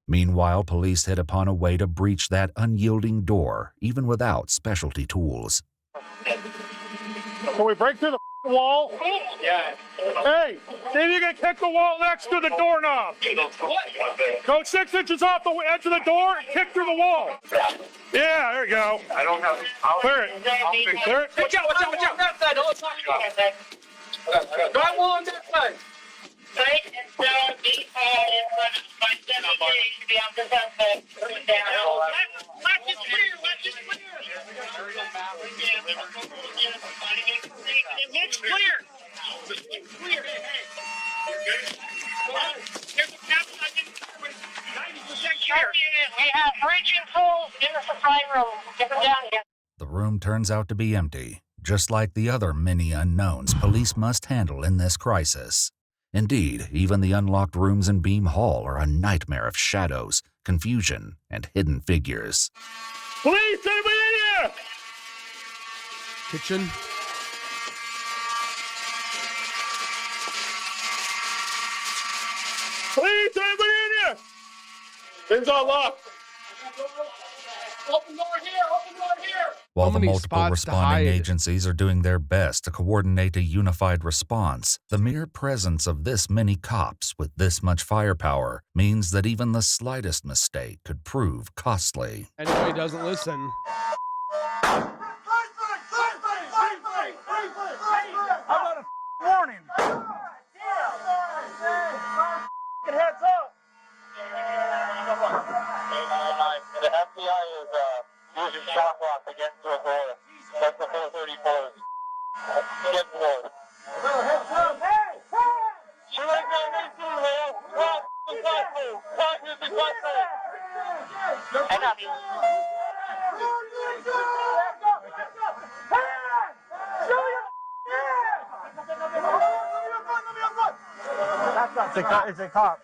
Meanwhile, police hit upon a way to breach that unyielding door, even without specialty tools. Can we break through the wall? Yeah. Hey, see if you can kick the wall next to the doorknob. Go 6 inches off the edge of the door and kick through the wall. Yeah, there you go. I don't have. Clear it. Clear it. Watch out. That side. Don't talk about that. Got wall on that side. Right and down, be all in front of my 7 days to be on the sunset. Left is clear. It looks clear. It's clear. There's a captain I didn't with 90% clear. We have breaching tools in the supply room. Get them down here. The room turns out to be empty, just like the other many unknowns police must handle in this crisis. Indeed, even the unlocked rooms in Beam Hall are a nightmare of shadows, confusion, and hidden figures. Police, anybody in here? Kitchen. Police, anybody in here? Things are locked. Open door here. While How the many multiple spots to responding hide? agencies are doing their best to coordinate a unified response, the mere presence of this many cops with this much firepower means that even the slightest mistake could prove costly. Anybody doesn't listen. How about a warning? Heads up. The FBI is using shock lock against the door. That's the 434. Get more. Heads up. Hey! She like that next to the What is that for? What is the question? I love you. It's a cop.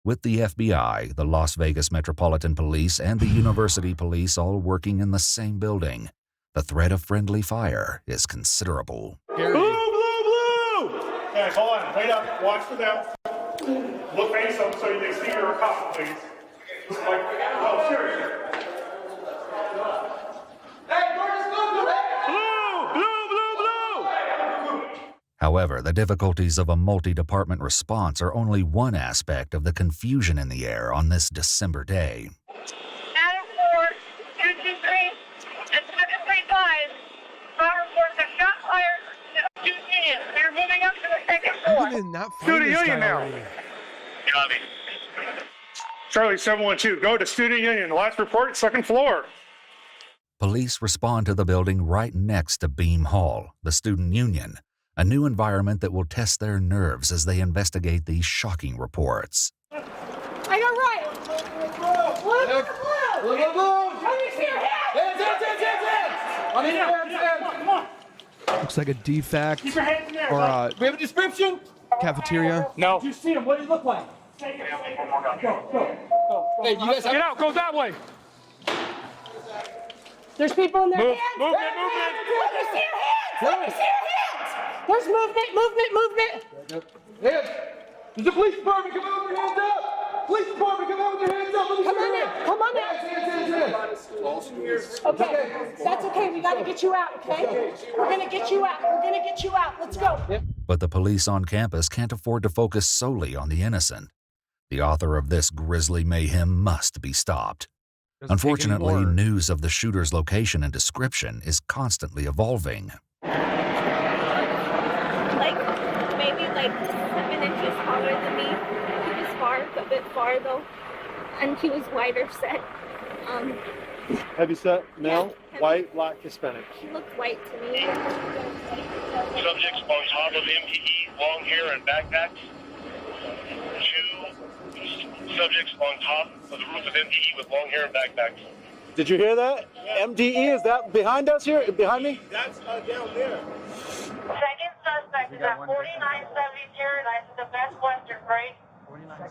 With the FBI, the Las Vegas Metropolitan Police, and the University Police all working in the same building, the threat of friendly fire is considerable. Blue! Okay, hold on. Wait up. Watch for them. Look face them so you can see you're a cop, please. Like, oh, seriously. Hey, blue! How However, the difficulties of a multi-department response are only one aspect of the confusion in the air on this December day. Adam 4, 223, and 735. Fire reports a shot fired to Student Union. They're moving up to the second floor. You did not find Student this Union guy now. already. Copy. Charlie 712, go to Student Union. Last report, second floor. Police respond to the building right next to Beam Hall, the student union, a new environment that will test their nerves as they investigate these shocking reports. I got right. Look. Let me see your hands. Come on. Looks like a defect Keep your hands in there. or a We have a description? cafeteria. No. Did you see him? What did he look like? Go. Hey, you guys Get out, go that way. There's people in there. Move, Hands. movement. Let me see your hands. Let me see your hands. There's movement. There's a police department. Come out with your hands up. Police department, come out with your hands up. Let me see your hands. Come on now. Okay, that's okay. We gotta get you out, okay? We're gonna get you out. Let's go. But the police on campus can't afford to focus solely on the innocent. The author of this grisly mayhem must be stopped. Doesn't take Unfortunately, any more. news of the shooter's location and description is constantly evolving. Like, maybe like 7 inches taller than me. He was a bit far though. And he was whiter set. Heavy set, male, Yeah. white, black, Hispanic. He looked white to me. Subjects on top of MPE, long hair and backpacks. 2 subjects on top of the roof of MPE with long hair and backpacks. Did you hear that? MDE, is that behind us here? Behind me? That's down there. Second suspect is at 4970 Paradise at the Best Western, right?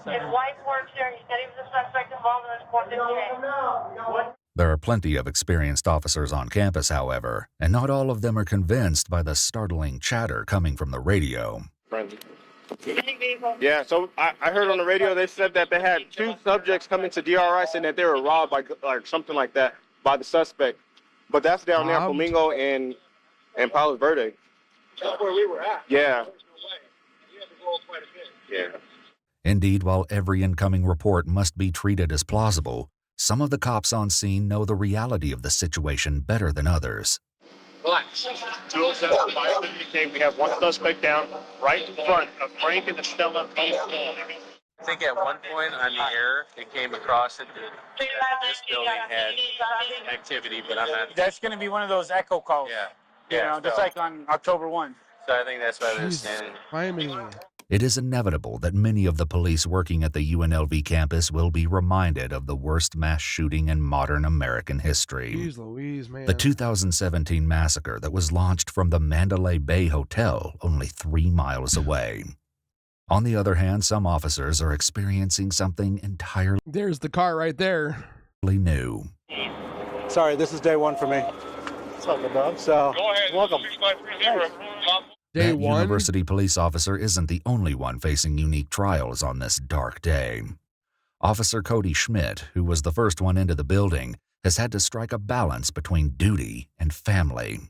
His wife works there. He said he was a suspect involved in this 458. There are plenty of experienced officers on campus, however, and not all of them are convinced by the startling chatter coming from the radio. Yeah, so I heard on the radio they said that they had 2 subjects coming to DRI saying that they were robbed by like something like that by the suspect. But that's down there, Robbed? Flamingo and Palos Verde. That's where we were at. Yeah. You had to roll quite a bit. Yeah. Indeed, while every incoming report must be treated as plausible, some of the cops on scene know the reality of the situation better than others. Relax. 207 550, we have 1 suspect down right in front of Frank and Estella. I think at one point on the air, it came across that this building had activity, but I'm not. That's going to be one of those echo calls. Yeah. You know, just like on October 1. So I think that's why they're Jesus standing. Criminy. It is inevitable that many of the police working at the UNLV campus will be reminded of the worst mass shooting in modern American history. Jeez Louise, man. The 2017 massacre that was launched from the Mandalay Bay Hotel only 3 miles away. On the other hand, some officers are experiencing something entirely There's the car right there. new. Sorry, this is day 1 for me. What's up, dog? So, Go ahead. welcome. 6530. Day That 1. university police officer isn't the only one facing unique trials on this dark day. Officer Cody Schmidt, who was the first one into the building, has had to strike a balance between duty and family.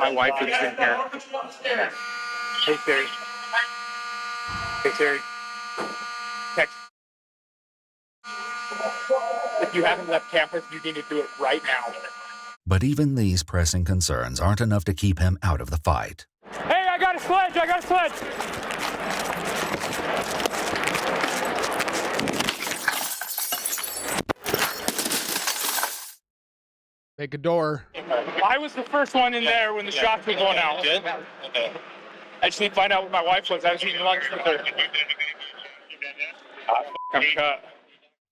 My wife is in here. Hey, Terry. Hey, Terry. Text. If you haven't left campus, you need to do it right now. But even these pressing concerns aren't enough to keep him out of the fight. Hey, I got a sledge! Make a door. I was the first one in there when the shots were going out. Good? Okay. I just need to find out what my wife was. I was eating lunch with her. I'm cut.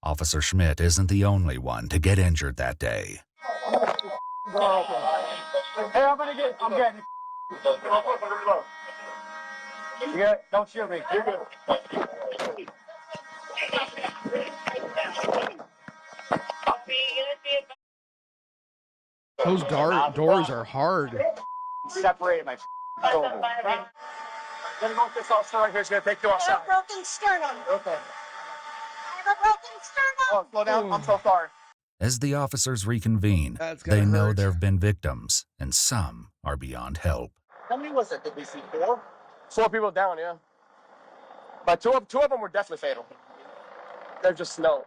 Officer Schmidt isn't the only one to get injured that day. Hey, I'm getting it. You got it? Don't shoot me. You're good. Those doors are hard. Separate my shoulder. Gonna go with this officer right here. He's gonna take you outside. I have a broken sternum. Okay. I have a broken sternum. Oh, slow down. I'm so sorry. As the officers reconvene, That's gonna they know hurt. there have been victims, and some are beyond help. How many was it? Did we see 4? 4 people down, yeah. But two of them were definitely fatal. They're just no way.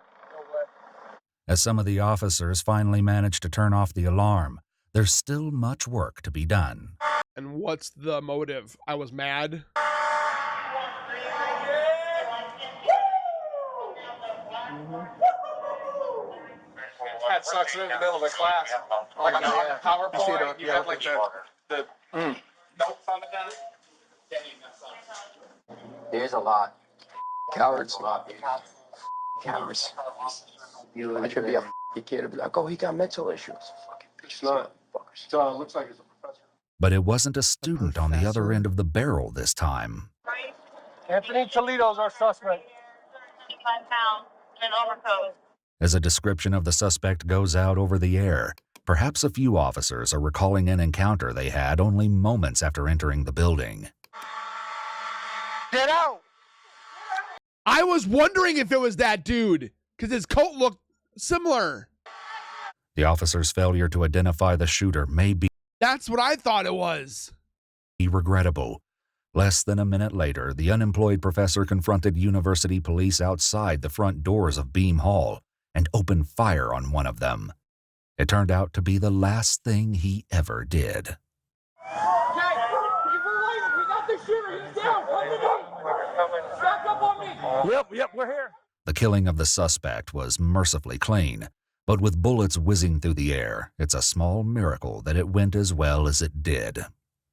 As some of the officers finally managed to turn off the alarm, there's still much work to be done. And what's the motive? I was mad. That sucks in the middle of a class. Like on PowerPoint, you have like the notes on it. There's a lot. Cowards. Cowards. I should be a kid and be like, oh, he got mental issues. It's not. So it looks like it's a professor. But it wasn't a student on the other end of the barrel this time. Anthony Toledo's our suspect. 5 pounds and overcoat. As a description of the suspect goes out over the air, perhaps a few officers are recalling an encounter they had only moments after entering the building. Get out! I was wondering if it was that dude, because his coat looked similar. The officer's failure to identify the shooter may be That's what I thought it was. regrettable. Less than a minute later, the unemployed professor confronted university police outside the front doors of Beam Hall and opened fire on one of them. It turned out to be the last thing he ever did. Okay, we got the shooter. He's down. Come to me. Back up on me. Yep, we're here. The killing of the suspect was mercifully clean, but with bullets whizzing through the air, it's a small miracle that it went as well as it did.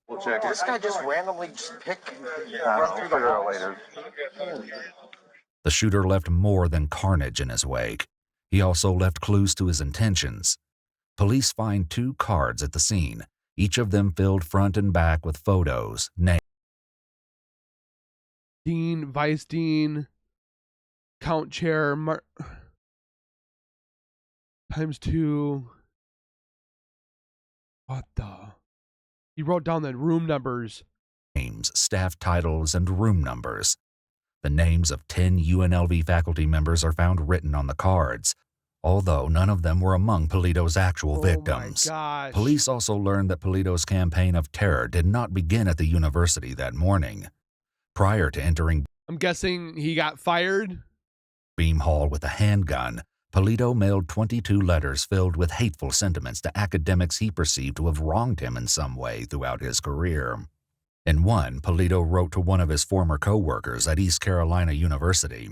We'll check it. This guy just randomly picked later. The shooter left more than carnage in his wake. He also left clues to his intentions. Police find 2 cards at the scene, each of them filled front and back with photos, names. Dean, Vice Dean, Count Chair, ×2. What the? He wrote down the room numbers. Names, staff titles, and room numbers. The names of 10 UNLV faculty members are found written on the cards, although none of them were among Polito's actual victims. My gosh. Police also learned that Polito's campaign of terror did not begin at the university that morning. Prior to entering I'm guessing he got fired. Beam Hall with a handgun, Polito mailed 22 letters filled with hateful sentiments to academics he perceived to have wronged him in some way throughout his career. In one, Polito wrote to one of his former co-workers at East Carolina University,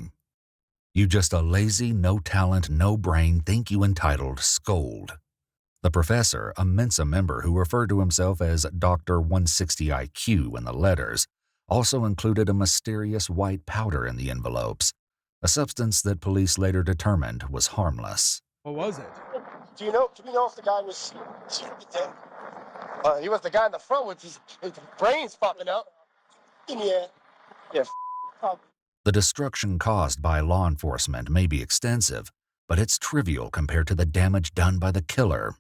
"You just a lazy, no talent, no brain, think you entitled scold." The professor, a Mensa member who referred to himself as Dr. 160 IQ in the letters, also included a mysterious white powder in the envelopes, a substance that police later determined was harmless. What was it? Do we know if the guy was he was the guy in the front with his brains popping out? Yeah. The destruction caused by law enforcement may be extensive, but it's trivial compared to the damage done by the killer.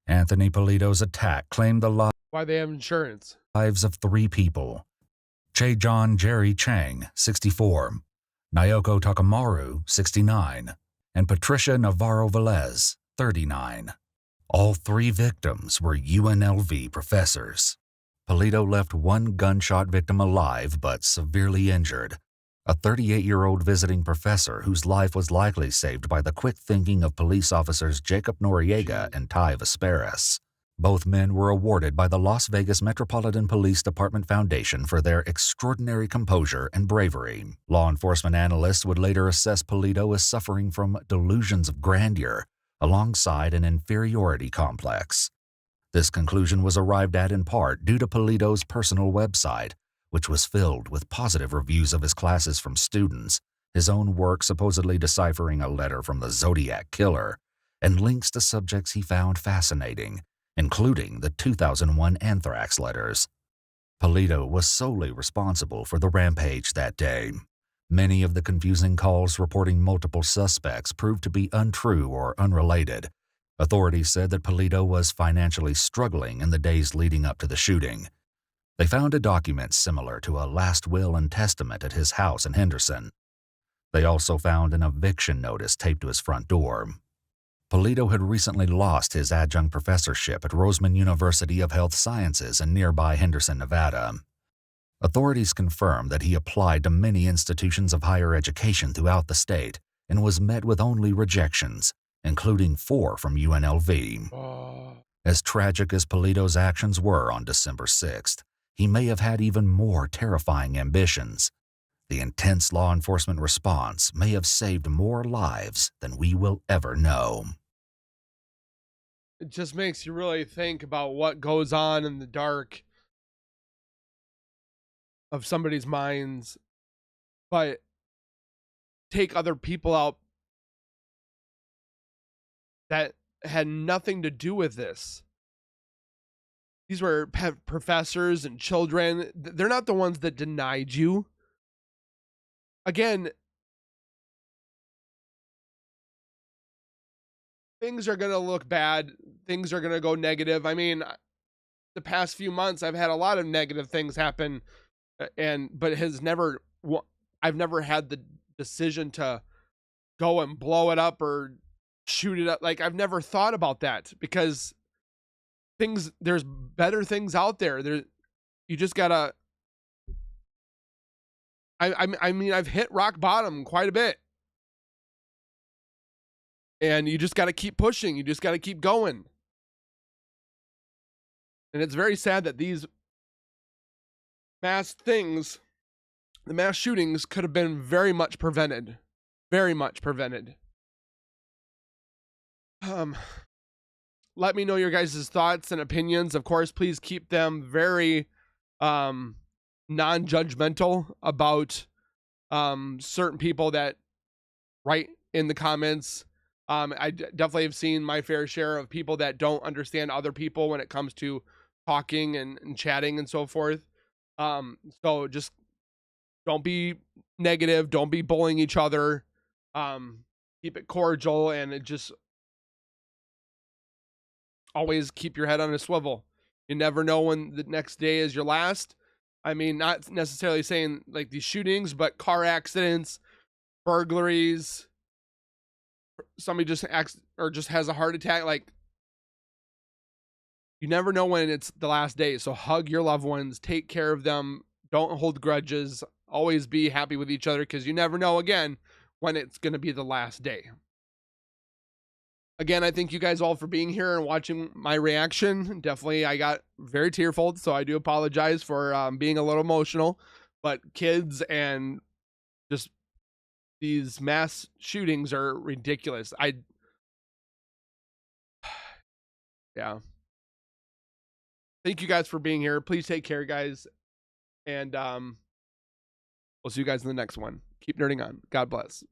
Anthony Polito's attack claimed the Why they have insurance? lives of 3 people. Che-John Jerry Chang, 64, Naoko Takamaru, 69, and Patricia Navarro Velez, 39. All 3 victims were UNLV professors. Polito left one gunshot victim alive but severely injured, a 38-year-old visiting professor whose life was likely saved by the quick thinking of police officers Jacob Noriega and Ty Vesperis. Both men were awarded by the Las Vegas Metropolitan Police Department Foundation for their extraordinary composure and bravery. Law enforcement analysts would later assess Polito as suffering from delusions of grandeur alongside an inferiority complex. This conclusion was arrived at in part due to Polito's personal website, which was filled with positive reviews of his classes from students, his own work supposedly deciphering a letter from the Zodiac Killer, and links to subjects he found fascinating, including the 2001 anthrax letters. Polito was solely responsible for the rampage that day. Many of the confusing calls reporting multiple suspects proved to be untrue or unrelated. Authorities said that Polito was financially struggling in the days leading up to the shooting. They found a document similar to a last will and testament at his house in Henderson. They also found an eviction notice taped to his front door. Polito had recently lost his adjunct professorship at Roseman University of Health Sciences in nearby Henderson, Nevada. Authorities confirmed that he applied to many institutions of higher education throughout the state and was met with only rejections, including 4 from UNLV. As tragic as Polito's actions were on December 6th, he may have had even more terrifying ambitions. The intense law enforcement response may have saved more lives than we will ever know. It just makes you really think about what goes on in the dark of somebody's minds, but take other people out that had nothing to do with this. These were professors and children. They're not the ones that denied you. Again, things are going to look bad. Things are going to go negative. I mean, the past few months, I've had a lot of negative things happen, but I've never had the decision to go and blow it up or shoot it up. Like, I've never thought about that because there's better things out there. You just gotta, I mean, I've hit rock bottom quite a bit. And you just got to keep pushing. You just got to keep going. And it's very sad that these mass things, the mass shootings, could have been very much prevented. Very much prevented. Let me know your guys' thoughts and opinions. Of course, please keep them very non-judgmental about certain people that write in the comments. I definitely have seen my fair share of people that don't understand other people when it comes to talking and chatting and so forth. So just don't be negative. Don't be bullying each other. Keep it cordial, and it just always keep your head on a swivel. You never know when the next day is your last. I mean, not necessarily saying like these shootings, but car accidents, burglaries, somebody just acts or just has a heart attack. Like, you never know when it's the last day. So hug your loved ones, take care of them. Don't hold grudges. Always be happy with each other, because you never know again when it's going to be the last day. Again, I thank you guys all for being here and watching my reaction. Definitely, I got very tearful, so I do apologize for being a little emotional. But kids and just these mass shootings are ridiculous. Yeah. Thank you guys for being here. Please take care, guys. And we'll see you guys in the next one. Keep nerding on. God bless.